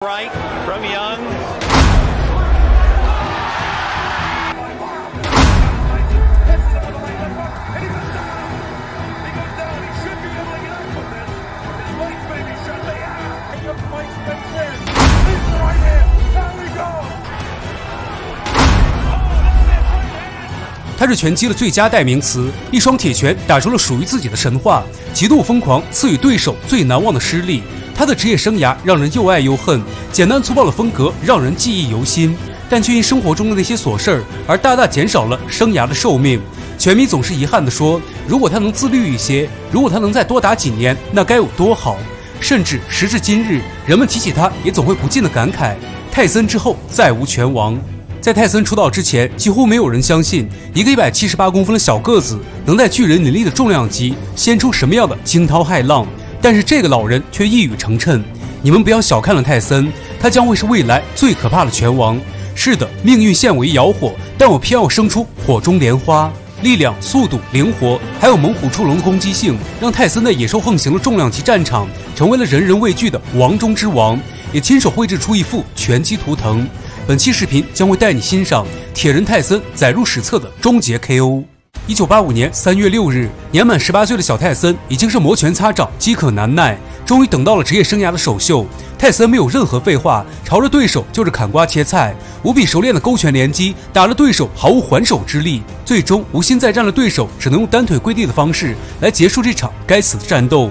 Right from Young. Go. 他是拳击的最佳代名词，一双铁拳打出了属于自己的神话，极度疯狂，赐予对手最难忘的失利。他的职业生涯让人又爱又恨，简单粗暴的风格让人记忆犹新，但却因生活中的那些琐事儿而大大减少了生涯的寿命。拳迷总是遗憾地说，如果他能自律一些，如果他能再多打几年，那该有多好。甚至时至今日，人们提起他也总会不禁的感慨，泰森之后再无拳王。在泰森出道之前，几乎没有人相信一个178公分的小个子能在巨人林立的重量级掀出什么样的惊涛骇浪。但是这个老人却一语成谶，你们不要小看了泰森，他将会是未来最可怕的拳王。是的，命运现我一摇火，但我偏要生出火中莲花。力量、速度、灵活，还有猛虎出笼的攻击性，让泰森在野兽横行的重量级战场成为了人人畏惧的王中之王，也亲手绘制出一幅拳击图腾。本期视频将会带你欣赏铁人泰森载入史册的终结 KO。1985年3月6日，年满18岁的小泰森已经是摩拳擦掌、饥渴难耐，终于等到了职业生涯的首秀。泰森没有任何废话，朝着对手就是砍瓜切菜，无比熟练的勾拳连击，打了对手毫无还手之力，最终无心再战的对手只能用单腿跪地的方式来结束这场该死的战斗。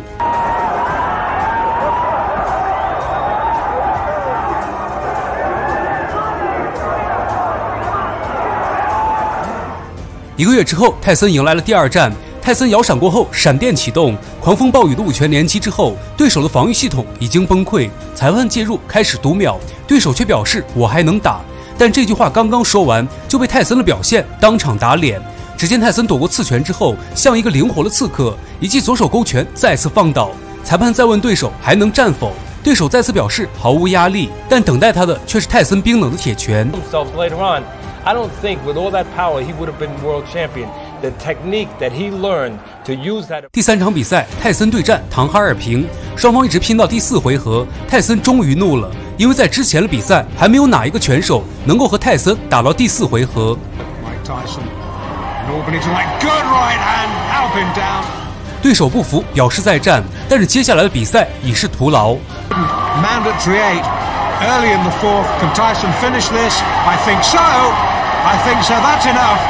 1个月之后，泰森迎来了第二战。泰森摇闪过后，闪电启动，狂风暴雨的5拳连击之后，对手的防御系统已经崩溃。裁判介入，开始读秒，对手却表示我还能打。但这句话刚刚说完，就被泰森的表现当场打脸。只见泰森躲过刺拳之后，像一个灵活的刺客，一记左手勾拳再次放倒。裁判再问对手还能战否，对手再次表示毫無壓力，但等待他的却是泰森冰冷的铁拳。I don't think with all that power he would have been world champion. The technique that he learned to use that. 第3场比赛，泰森对战唐哈尔平，双方一直拼到第4回合，泰森终于怒了，因为在之前的比赛还没有哪一个拳手能够和泰森打到第4回合。对手不服，表示再战，但是接下来的比赛已是徒劳。Early in the fourth, can Tyson finish this? I think so. I think so. That's enough.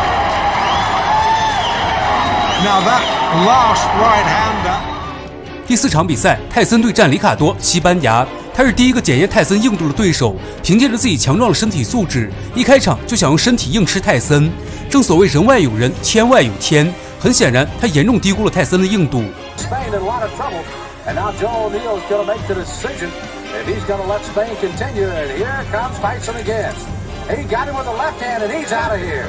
Now that last right-hander. 第4场比赛，泰森对战里卡多，西班牙。他是第一个检验泰森硬度的对手，凭借着自己强壮的身体素质，一开场就想用身体硬吃泰森。正所谓人外有人，天外有天。很显然，他严重低估了泰森的硬度。And now Joe O'Neill's going to make the decision if he's going to let Spain continue. And here comes Tyson again. He got him with the left hand, and he's out of here.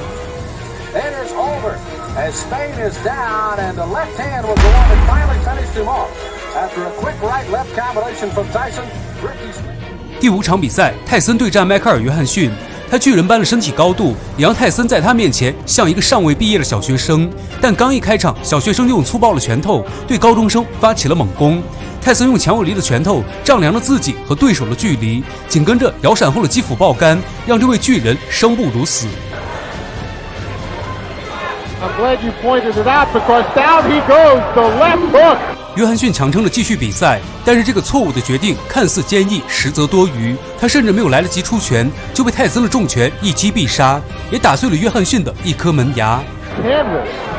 It is over as Spain is down, and the left hand was the one that finally finished him off. After a quick right-left combination from Tyson, Ricky Spain. 第5场比赛，泰森对战迈克尔·约翰逊。他巨人般的身体高度也让泰森在他面前像一个尚未毕业的小学生，但刚一开场，小学生就用粗暴的拳头对高中生发起了猛攻。泰森用强有力的拳头丈量了自己和对手的距离，紧跟着摇闪后的击斧爆杆，让这位巨人生不如死。I'm glad you pointed it out because down he goes, the left hook. 约翰逊强撑着继续比赛，但是这个错误的决定看似坚毅，实则多余。他甚至没有来得及出拳，就被泰森的重拳一击必杀，也打碎了约翰逊的一颗门牙。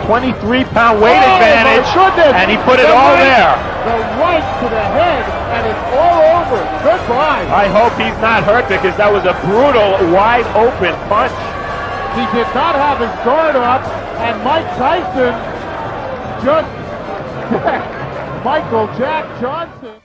23-pound weight advantage, and he put it all there. The right to the head, and it's all over. Goodbye. I hope he's not hurt because that was a brutal, wide-open punch. He did not have his guard up, and Mike Tyson just Michael Jack Johnson.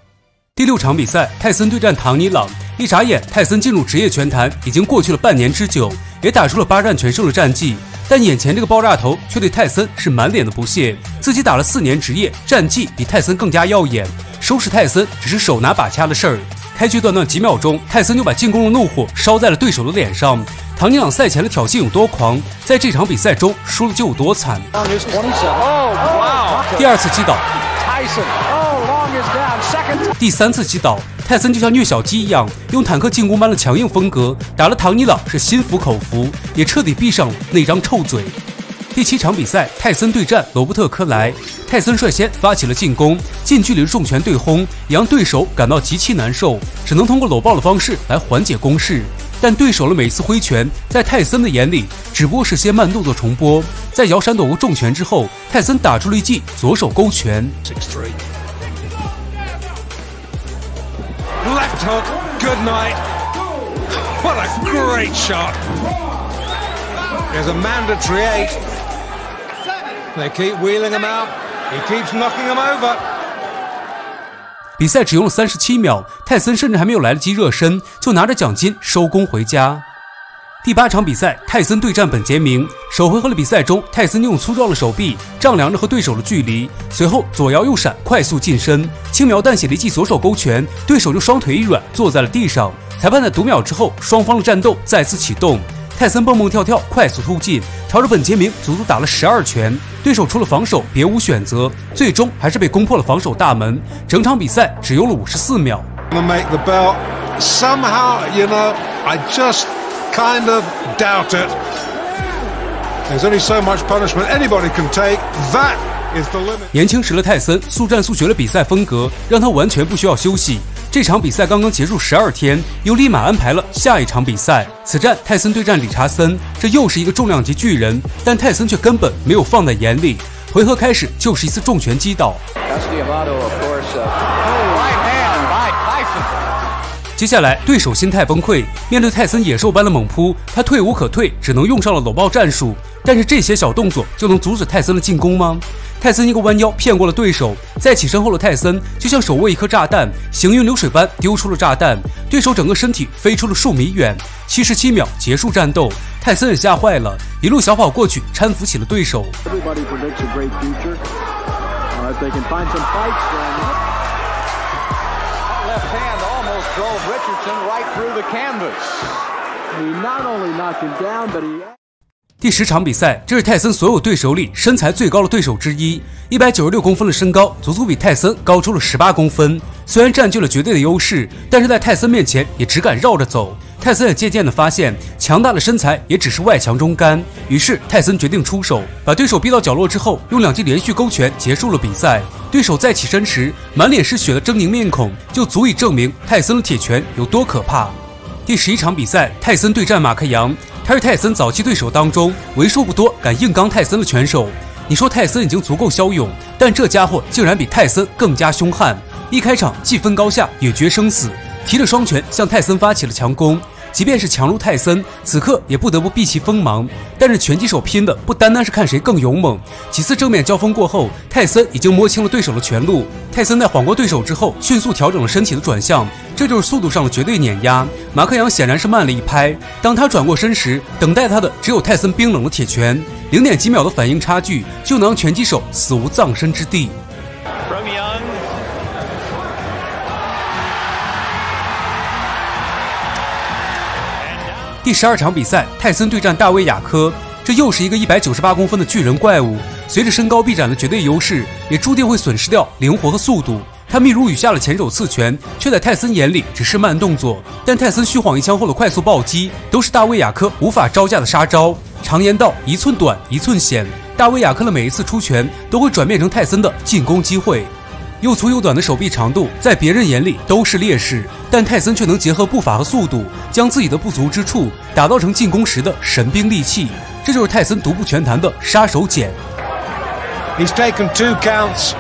第6场比赛，泰森对战唐尼朗。一眨眼，泰森进入职业拳坛已经过去了半年之久，也打出了8战全胜的战绩。但眼前这个爆炸头却对泰森是满脸的不屑，自己打了4年职业，战绩比泰森更加耀眼，收拾泰森只是手拿把掐的事儿。开局短短几秒钟，泰森就把进攻的怒火烧在了对手的脸上。唐尼朗赛前的挑衅有多狂，在这场比赛中输了就有多惨。第2次击倒。第3次击倒，泰森就像虐小鸡一样，用坦克进攻般的强硬风格打了唐尼朗是心服口服，也彻底闭上了那张臭嘴。第7场比赛，泰森对战罗伯特·科莱。泰森率先发起了进攻，近距离重拳对轰，也让对手感到极其难受，只能通过搂抱的方式来缓解攻势。但对手的每次挥拳，在泰森的眼里只不过是些慢动作重播。在摇闪躲过重拳之后，泰森打出了一记左手勾拳。Left hook, good night. What a great shot. There's a mandatory 8. They keep wheeling him out. He keeps knocking him over. 比赛只用了37秒，泰森甚至还没有来得及热身，就拿着奖金收工回家。第8场比赛，泰森对战本杰明。首回合的比赛中，泰森用粗壮的手臂丈量着和对手的距离，随后左摇右闪，快速近身，轻描淡写的一记左手勾拳，对手就双腿一软，坐在了地上。裁判在读秒之后，双方的战斗再次启动。泰森蹦蹦跳跳，快速突进，朝着本杰明足足打了12拳。对手除了防守别无选择，最终还是被攻破了防守大门。整场比赛只用了54秒。Make the bell. Somehow, I just kind of doubt it. There's only so much punishment anybody can take. That is the limit. 年轻时的泰森速战速决的比赛风格，让他完全不需要休息。这场比赛刚刚结束12天，又立马安排了下一场比赛。此战泰森对战理查森，这又是一个重量级巨人，但泰森却根本没有放在眼里。回合开始就是一次重拳击倒。接下来对手心态崩溃，面对泰森野兽般的猛扑，他退无可退，只能用上了搂抱战术。但是这些小动作就能阻止泰森的进攻吗？泰森一个弯腰骗过了对手，在起身后的泰森就像手握一颗炸弹，行云流水般丢出了炸弹，对手整个身体飞出了数米远。77秒结束战斗，泰森也吓坏了，一路小跑过去搀扶起了对手。Left hand almost drove Richardson right through the canvas. He not only knocked him down, but he... 第10场比赛，这是泰森所有对手里身材最高的对手之一，196公分的身高，足足比泰森高出了18公分。虽然占据了绝对的优势，但是在泰森面前也只敢绕着走。泰森也渐渐地发现，强大的身材也只是外强中干。于是泰森决定出手，把对手逼到角落之后，用2记连续勾拳结束了比赛。对手再起身时，满脸是血的狰狞面孔，就足以证明泰森的铁拳有多可怕。第11场比赛，泰森对战马克扬。他是泰森早期对手当中为数不多敢硬刚泰森的拳手。你说泰森已经足够骁勇，但这家伙竟然比泰森更加凶悍。一开场既分高下，也决生死，提着双拳向泰森发起了强攻。即便是强如泰森，此刻也不得不避其锋芒。但是拳击手拼的不单单是看谁更勇猛。几次正面交锋过后，泰森已经摸清了对手的拳路。泰森在晃过对手之后，迅速调整了身体的转向，这就是速度上的绝对碾压。马克扬显然是慢了一拍，当他转过身时，等待他的只有泰森冰冷的铁拳。0点几秒的反应差距，就能让拳击手死无葬身之地。第12场比赛，泰森对战大卫雅科，这又是一个198公分的巨人怪物。随着身高臂展的绝对优势，也注定会损失掉灵活和速度。他密如雨下的前手刺拳，却在泰森眼里只是慢动作。但泰森虚晃一枪后的快速暴击，都是大卫雅科无法招架的杀招。常言道，一寸短，一寸险。大卫雅科的每一次出拳，都会转变成泰森的进攻机会。又粗又短的手臂长度，在别人眼里都是劣势，但泰森却能结合步伐和速度，将自己的不足之处打造成进攻时的神兵利器。这就是泰森独步拳坛的杀手锏。He's taken 2 counts.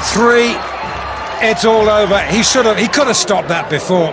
3. It's all over. He could have stopped that before.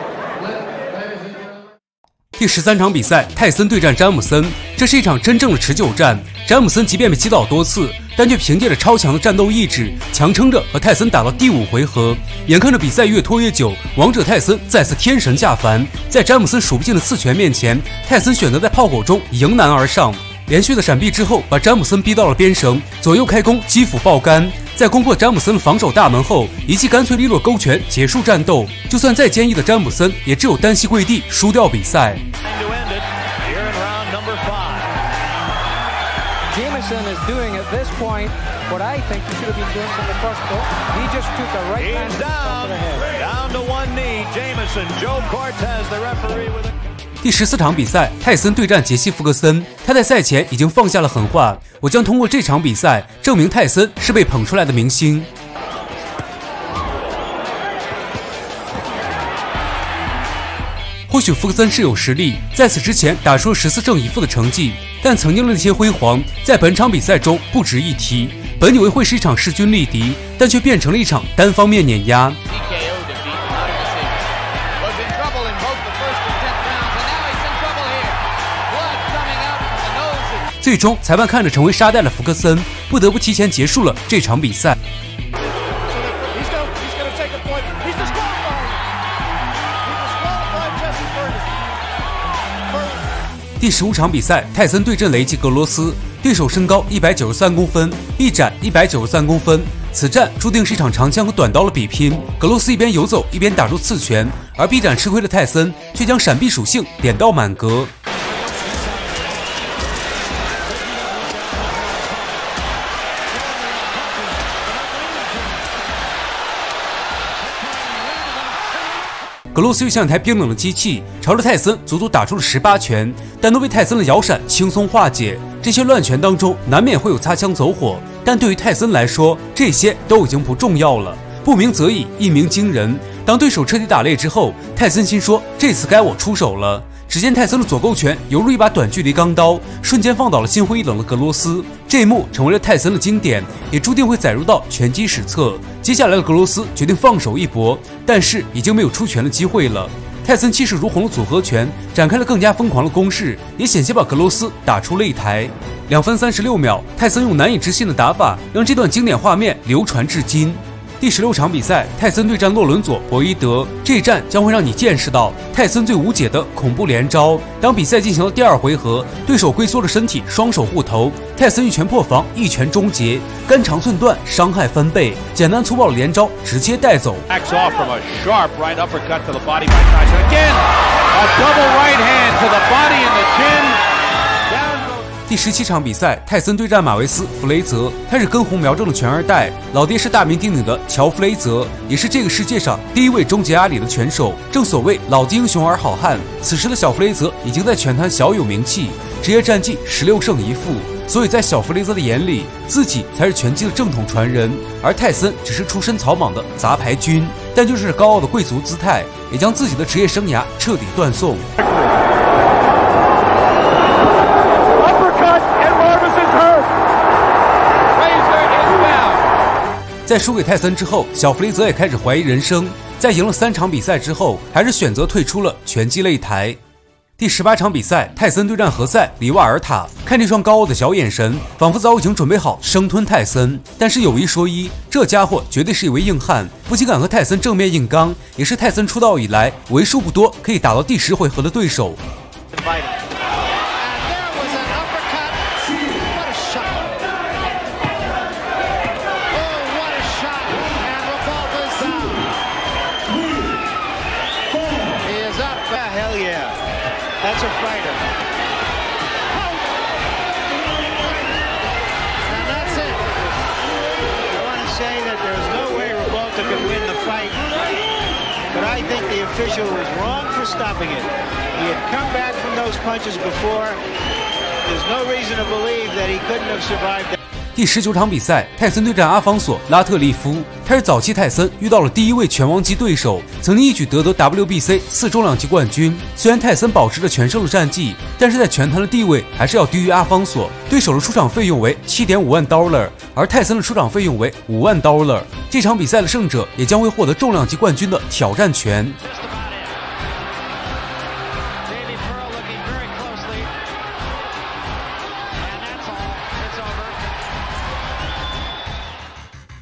第13场比赛，泰森对战詹姆森，这是一场真正的持久战。詹姆森即便被击倒多次，但却凭借着超强的战斗意志，强撑着和泰森打到第5回合。眼看着比赛越拖越久，王者泰森再次天神下凡，在詹姆森数不尽的刺拳面前，泰森选择在炮火中迎难而上，连续的闪避之后，把詹姆森逼到了边绳，左右开弓，击斧爆杆。在攻破詹姆森的防守大门后，一记干脆利落勾拳结束战斗。就算再坚毅的詹姆森，也只有单膝跪地输掉比赛。Jameson Tyson is doing at this point what I think he should have been doing from the first go. He just took a right hand to the head. Down to one knee. Jameson, Joe Cortez, the referee with a...第14场比赛，泰森对战杰西·弗格森。他在赛前已经放下了狠话：“我将通过这场比赛证明泰森是被捧出来的明星。”或许弗格森是有实力，在此之前打出了14胜1负的成绩，但曾经的那些辉煌在本场比赛中不值一提。本以为会是一场势均力敌，但却变成了一场单方面碾压。最终，裁判看着成为沙袋的弗格森，不得不提前结束了这场比赛。第15场比赛，泰森对阵雷吉格罗斯，对手身高193公分，臂展193公分。此战注定是一场长枪和短刀的比拼。格罗斯一边游走一边打出刺拳，而臂展吃亏的泰森却将闪避属性点到满格。格罗斯又像一台冰冷的机器，朝着泰森足足打出了18拳，但都被泰森的摇闪轻松化解。这些乱拳当中难免会有擦枪走火，但对于泰森来说，这些都已经不重要了。不鸣则已，一鸣惊人。当对手彻底打累之后，泰森心说：“这次该我出手了。”只见泰森的左勾拳犹如一把短距离钢刀，瞬间放倒了心灰意冷的格罗斯。这一幕成为了泰森的经典，也注定会载入到拳击史册。接下来的格罗斯决定放手一搏，但是已经没有出拳的机会了。泰森气势如虹的组合拳展开了更加疯狂的攻势，也险些把格罗斯打出擂台。2分36秒，泰森用难以置信的打法，让这段经典画面流传至今。第16场比赛，泰森对战洛伦佐·博伊德，这一战将会让你见识到泰森最无解的恐怖连招。当比赛进行到第2回合，对手龟缩着身体，双手护头，泰森一拳破防，一拳终结，肝肠寸断，伤害翻倍，简单粗暴的连招直接带走。第17场比赛，泰森对战马维斯·弗雷泽，他是根红苗正的拳二代，老爹是大名鼎鼎的乔·弗雷泽，也是这个世界上第一位终结阿里的拳手。正所谓老子英雄儿好汉，此时的小弗雷泽已经在拳坛小有名气，职业战绩16胜1负，所以在小弗雷泽的眼里，自己才是拳击的正统传人，而泰森只是出身草莽的杂牌军。但就是高傲的贵族姿态，也将自己的职业生涯彻底断送。在输给泰森之后，小弗雷泽也开始怀疑人生。在赢了3场比赛之后，还是选择退出了拳击擂台。第18场比赛，泰森对战何塞·里瓦尔塔，看这双高傲的小眼神，仿佛早已经准备好生吞泰森。但是有一说一，这家伙绝对是一位硬汉，不仅敢和泰森正面硬刚，也是泰森出道以来为数不多可以打到第10回合的对手。That's a fighter. And that's it. I want to say that there's no way Revolta could win the fight, but I think the official was wrong for stopping it. He had come back from those punches before. There's no reason to believe that he couldn't have survived that. 第19场比赛，泰森对战阿方索·拉特利夫。他是早期泰森遇到了第一位拳王级对手，曾经一举夺得 WBC 4重量级冠军。虽然泰森保持着全胜的战绩，但是在拳坛的地位还是要低于阿方索。对手的出场费用为$7.5万，而泰森的出场费用为$5万。这场比赛的胜者也将会获得重量级冠军的挑战权。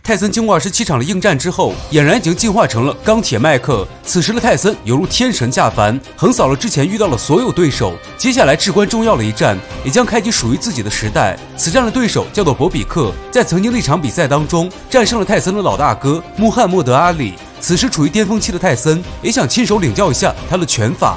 泰森经过27场的应战之后，俨然已经进化成了钢铁麦克。此时的泰森犹如天神下凡，横扫了之前遇到了所有对手。接下来至关重要的一战，也将开启属于自己的时代。此战的对手叫做博比克，在曾经的一场比赛当中，战胜了泰森的老大哥穆罕默德·阿里。此时处于巅峰期的泰森，也想亲手领教一下他的拳法。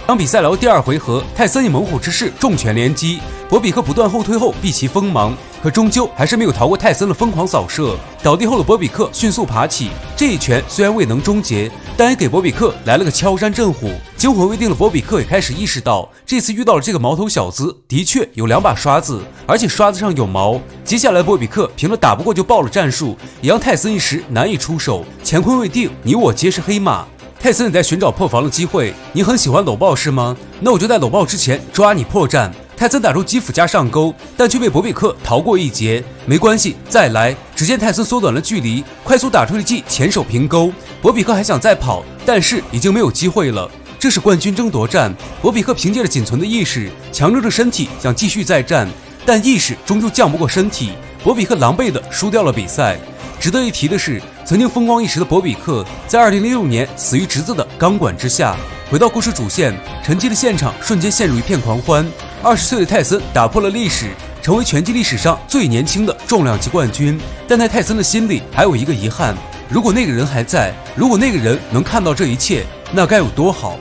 当比赛来到第2回合，泰森以猛虎之势重拳连击，博比克不断后退后避其锋芒，可终究还是没有逃过泰森的疯狂扫射。倒地后的博比克迅速爬起，这一拳虽然未能终结，但也给博比克来了个敲山震虎。惊魂未定的博比克也开始意识到，这次遇到了这个毛头小子，的确有2把刷子，而且刷子上有毛。接下来博比克凭着打不过就爆了战术，也让泰森一时难以出手，乾坤未定，你我皆是黑马。泰森也在寻找破防的机会，你很喜欢搂抱是吗？那我就在搂抱之前抓你破绽。泰森打出基辅加上勾，但却被博比克逃过一劫。没关系，再来。只见泰森缩短了距离，快速打出一记前手平勾。博比克还想再跑，但是已经没有机会了。这是冠军争夺战，博比克凭借着仅存的意识，强撑着身体想继续再战，但意识终究降不过身体。博比克狼狈地输掉了比赛。值得一提的是，曾经风光一时的博比克，在2006年死于侄子的钢管之下。回到故事主线，沉寂的现场瞬间陷入一片狂欢。20岁的泰森打破了历史，成为拳击历史上最年轻的重量级冠军。但在泰森的心里还有一个遗憾，如果那个人还在，如果那个人能看到这一切，那该有多好。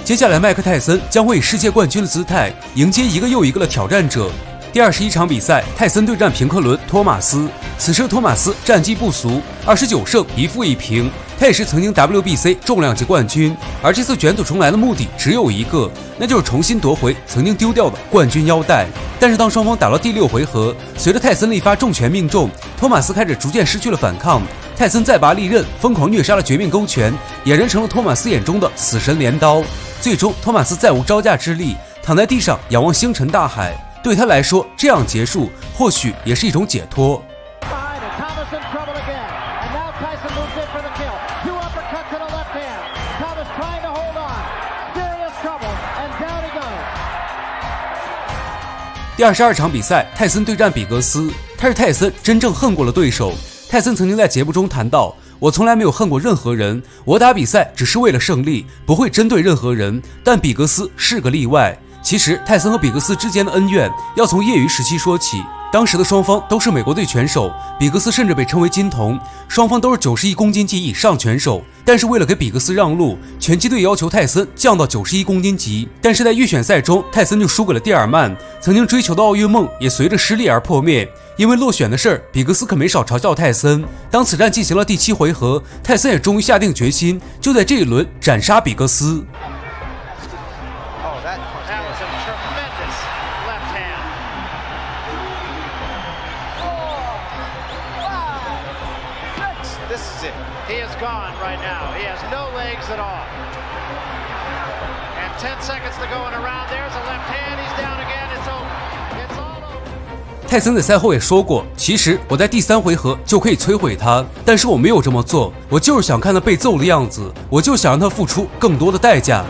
接下来麦克泰森将会以世界冠军的姿态迎接一个又一个的挑战者。第21场比赛，泰森对战平克伦·托马斯。此时托马斯战绩不俗，29胜1负1平。他也是曾经 WBC 重量级冠军，而这次卷土重来的目的只有一个，那就是重新夺回曾经丢掉的冠军腰带。但是当双方打到第6回合，随着泰森的一发重拳命中，托马斯开始逐渐失去了反抗。泰森再拔利刃，疯狂虐杀了绝命勾拳，俨然成了托马斯眼中的死神镰刀。最终托马斯再无招架之力，躺在地上仰望星辰大海。对他来说，这样结束或许也是一种解脱。第22场比赛，泰森对战比格斯，他是泰森真正恨过的对手。泰森曾经在节目中谈到，我从来没有恨过任何人，我打比赛只是为了胜利，不会针对任何人，但比格斯是个例外。其实泰森和比格斯之间的恩怨要从业余时期说起，当时的双方都是美国队拳手，比格斯甚至被称为金童，双方都是91公斤级以上拳手。但是为了给比格斯让路，拳击队要求泰森降到91公斤级，但是在预选赛中，泰森就输给了蒂尔曼，曾经追求的奥运梦也随着失利而破灭。因为落选的事儿，比格斯可没少嘲笑泰森。当此战进行了第7回合，泰森也终于下定决心，就在这一轮斩杀比格斯。泰森在赛后也说过，其实我在第3回合就可以摧毁他，但是我没有这么做，我就是想看他被揍的样子，我就想让他付出更多的代价。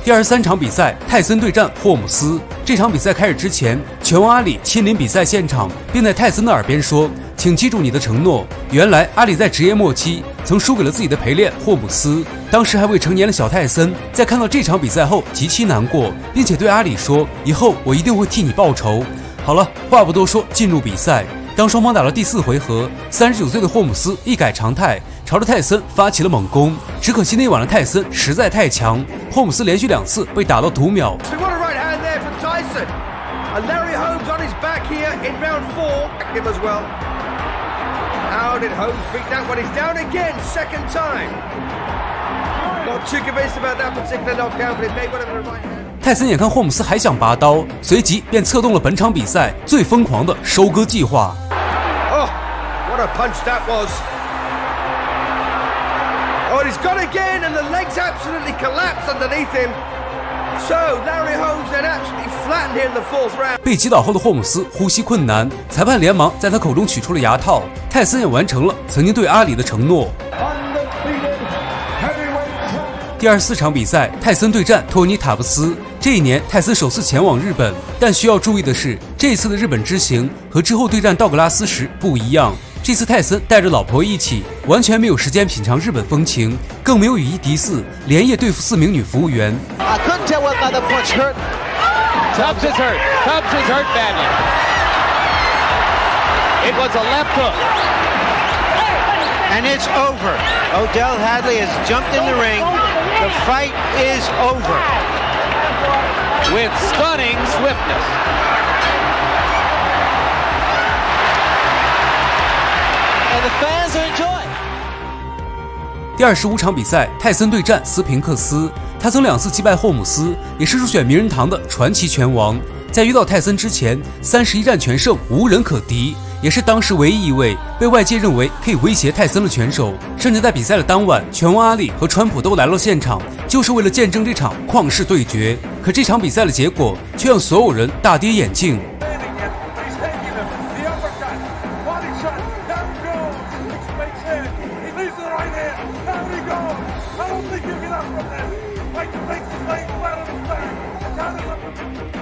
第23场比赛，泰森对战霍姆斯。这场比赛开始之前，拳王阿里亲临比赛现场，并在泰森的耳边说：“请记住你的承诺。”原来阿里在职业末期曾输给了自己的陪练霍姆斯，当时还未成年的小泰森在看到这场比赛后极其难过，并且对阿里说：“以后我一定会替你报仇。”好了，话不多说，进入比赛。当双方打到第4回合，39岁的霍姆斯一改常态，朝着泰森发起了猛攻。只可惜那晚的泰森实在太强，霍姆斯连续2次被打到读秒。泰森眼看霍姆斯还想拔刀，随即便策动了本场比赛最疯狂的收割计划。Oh, what a punch that was! Oh, he's got again, and the legs absolutely collapsed underneath him. So Larry Holmes had absolutely flattened him in the 4th round. 被击倒后的霍姆斯呼吸困难，裁判连忙在他口中取出了牙套。泰森也完成了曾经对阿里的承诺。第24场比赛，泰森对战托尼·塔布斯。这一年，泰森首次前往日本，但需要注意的是，这次的日本之行和之后对战道格拉斯时不一样。这次泰森带着老婆一起，完全没有时间品尝日本风情，更没有与一敌4，连夜对付4名女服务员。I couldn't tell what other punch hurt. Tubbs is hurt. Tubbs is hurt badly. It was a left hook. And it's over. Odell Hadley has jumped in the ring. The fight is over. with stunning swiftness. And the fans are enjoying. 第25场比赛，泰森对战斯平克斯。他曾2次击败霍姆斯，也是入选名人堂的传奇拳王。在遇到泰森之前，31战全胜，无人可敌，也是当时唯一一位被外界认为可以威胁泰森的拳手。甚至在比赛的当晚，拳王阿里和川普都来到现场，就是为了见证这场旷世对决。可这场比赛的结果却让所有人大跌眼镜。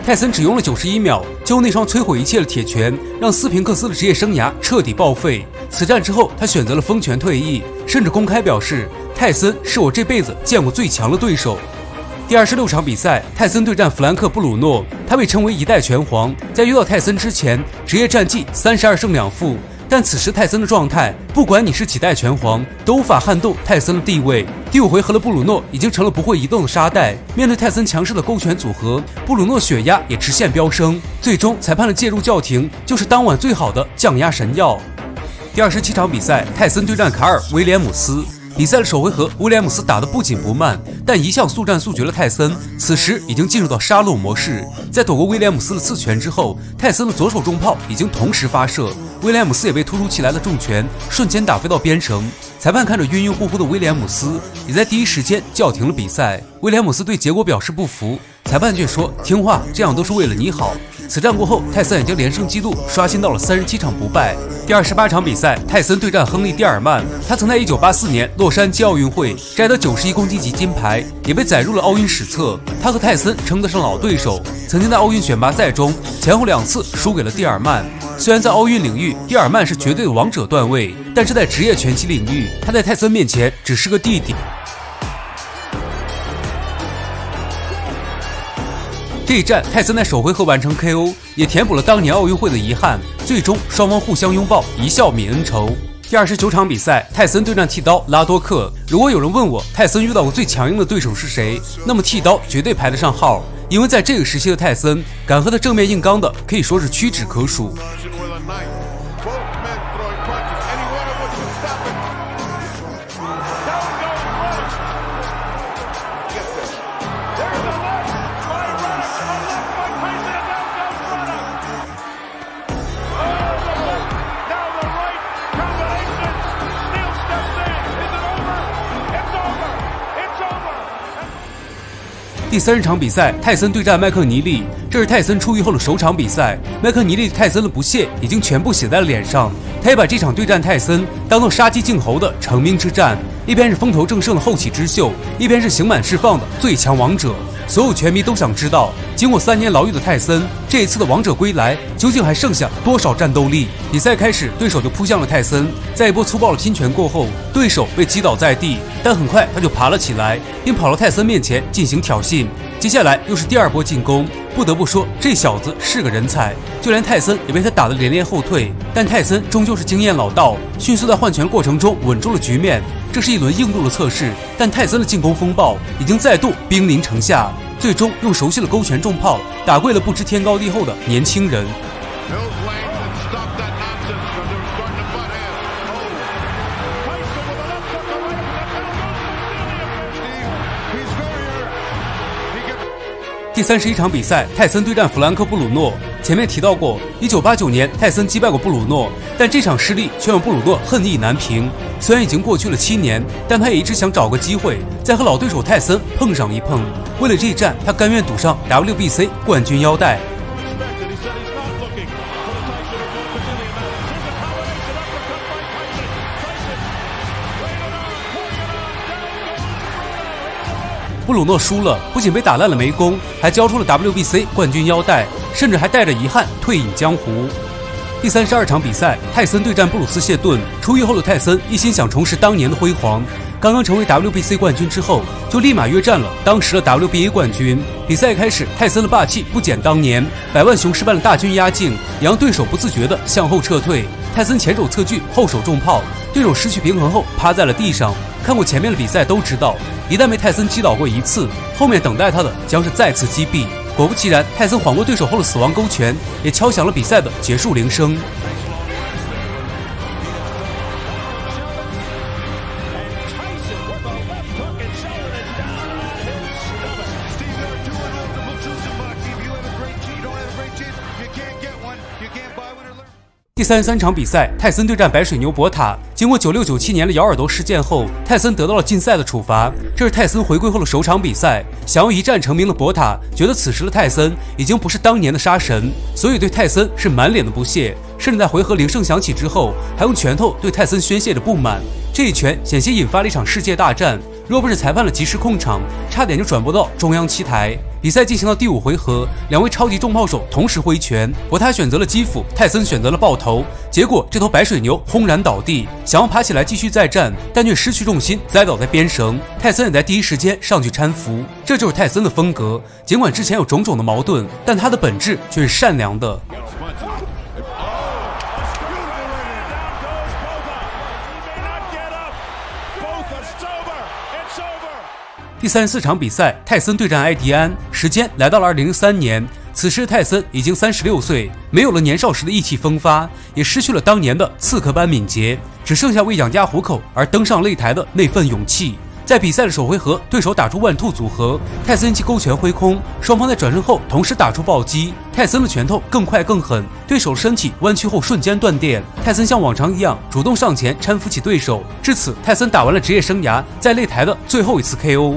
泰森只用了91秒，就用那双摧毁一切的铁拳，让斯平克斯的职业生涯彻底报废。此战之后，他选择了封拳退役，甚至公开表示，泰森是我这辈子见过最强的对手。第26场比赛，泰森对战弗兰克·布鲁诺，他被称为一代拳皇。在遇到泰森之前，职业战绩32胜2负。但此时泰森的状态，不管你是几代拳皇，都无法撼动泰森的地位。第5回合的布鲁诺已经成了不会移动的沙袋，面对泰森强势的勾拳组合，布鲁诺血压也直线飙升。最终裁判的介入叫停，就是当晚最好的降压神药。第27场比赛，泰森对战卡尔·威廉姆斯。比赛的首回合，威廉姆斯打得不紧不慢，但一向速战速决的泰森此时已经进入到杀戮模式。在躲过威廉姆斯的刺拳之后，泰森的左手重炮已经同时发射，威廉姆斯也被突如其来的重拳瞬间打飞到边绳。裁判看着晕晕乎乎的威廉姆斯，也在第一时间叫停了比赛。威廉姆斯对结果表示不服，裁判却说听话，这样都是为了你好。此战过后，泰森已经连胜纪录刷新到了37场不败。第28场比赛，泰森对战亨利·蒂尔曼。他曾在1984年洛杉矶奥运会摘得91公斤级金牌，也被载入了奥运史册。他和泰森称得上老对手，曾经在奥运选拔赛中前后2次输给了蒂尔曼。虽然在奥运领域，蒂尔曼是绝对的王者段位，但是在职业拳击领域，他在泰森面前只是个弟弟。这一战，泰森在首回合完成 KO， 也填补了当年奥运会的遗憾。最终，双方互相拥抱，一笑泯恩仇。第29场比赛，泰森对战剃刀拉多克。如果有人问我泰森遇到过最强硬的对手是谁，那么剃刀绝对排得上号。因为在这个时期的泰森，敢和他正面硬刚的可以说是屈指可数。第30场比赛，泰森对战麦克尼利，这是泰森出狱后的首场比赛。麦克尼利对泰森的不屑已经全部写在了脸上，他也把这场对战泰森当做杀鸡儆猴的成名之战，一边是风头正盛的后起之秀，一边是刑满释放的最强王者。所有拳迷都想知道，经过3年牢狱的泰森，这一次的王者归来究竟还剩下多少战斗力？比赛开始，对手就扑向了泰森，在一波粗暴的拼拳过后，对手被击倒在地，但很快他就爬了起来，并跑到泰森面前进行挑衅。接下来又是第2波进攻，不得不说这小子是个人才，就连泰森也被他打得连连后退。但泰森终究是经验老道，迅速在换拳过程中稳住了局面。这是一轮硬度的测试，但泰森的进攻风暴已经再度兵临城下，最终用熟悉的勾拳重炮打跪了不知天高地厚的年轻人。第31场比赛，泰森对战弗兰克·布鲁诺。前面提到过，1989年泰森击败过布鲁诺，但这场失利却让布鲁诺恨意难平。虽然已经过去了7年，但他也一直想找个机会再和老对手泰森碰上一碰。为了这一战，他甘愿赌上 WBC 冠军腰带。布鲁诺输了，不仅被打烂了眉弓，还交出了 WBC 冠军腰带，甚至还带着遗憾退隐江湖。第32场比赛，泰森对战布鲁斯·谢顿。出狱后的泰森一心想重拾当年的辉煌，刚刚成为 WBC 冠军之后，就立马约战了当时的 WBA 冠军。比赛开始，泰森的霸气不减当年，百万雄师般的大军压境，也让对手不自觉地向后撤退。泰森前手侧锯，后手重炮，对手失去平衡后趴在了地上。看过前面的比赛都知道，一旦被泰森击倒过一次，后面等待他的将是再次击毙。果不其然，泰森晃过对手后的死亡勾拳，也敲响了比赛的结束铃声。第33场比赛，泰森对战白水牛博塔。经过96、97年的咬耳朵事件后，泰森得到了禁赛的处罚。这是泰森回归后的首场比赛。想要一战成名的博塔觉得此时的泰森已经不是当年的杀神，所以对泰森是满脸的不屑，甚至在回合铃声响起之后，还用拳头对泰森宣泄着不满。这一拳险些引发了一场世界大战，若不是裁判的及时控场，差点就转播到中央7台。比赛进行到第5回合，两位超级重炮手同时挥拳，博塔选择了击斧，泰森选择了爆头。结果这头白水牛轰然倒地，想要爬起来继续再战，但却失去重心，栽倒在边绳。泰森也在第一时间上去搀扶，这就是泰森的风格。尽管之前有种种的矛盾，但他的本质却是善良的。第34场比赛，泰森对战埃迪安，时间来到了2003年。此时泰森已经36岁，没有了年少时的意气风发，也失去了当年的刺客般敏捷，只剩下为养家糊口而登上擂台的那份勇气。在比赛的首回合，对手打出万兔组合，泰森其勾拳挥空，双方在转身后同时打出暴击。泰森的拳头更快更狠，对手身体弯曲后瞬间断电。泰森像往常一样主动上前搀扶起对手，至此泰森打完了职业生涯在擂台的最后一次 KO。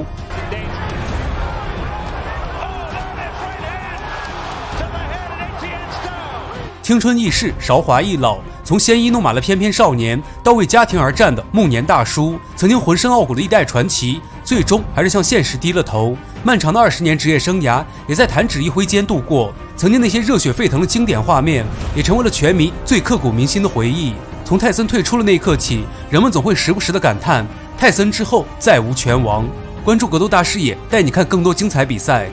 青春易逝，韶华易老。从鲜衣怒马的翩翩少年，到为家庭而战的暮年大叔，曾经浑身傲骨的一代传奇，最终还是向现实低了头。漫长的20年职业生涯，也在弹指一挥间度过。曾经那些热血沸腾的经典画面，也成为了拳迷最刻骨铭心的回忆。从泰森退出了那一刻起，人们总会时不时的感叹：泰森之后再无拳王。关注格斗大视野，带你看更多精彩比赛。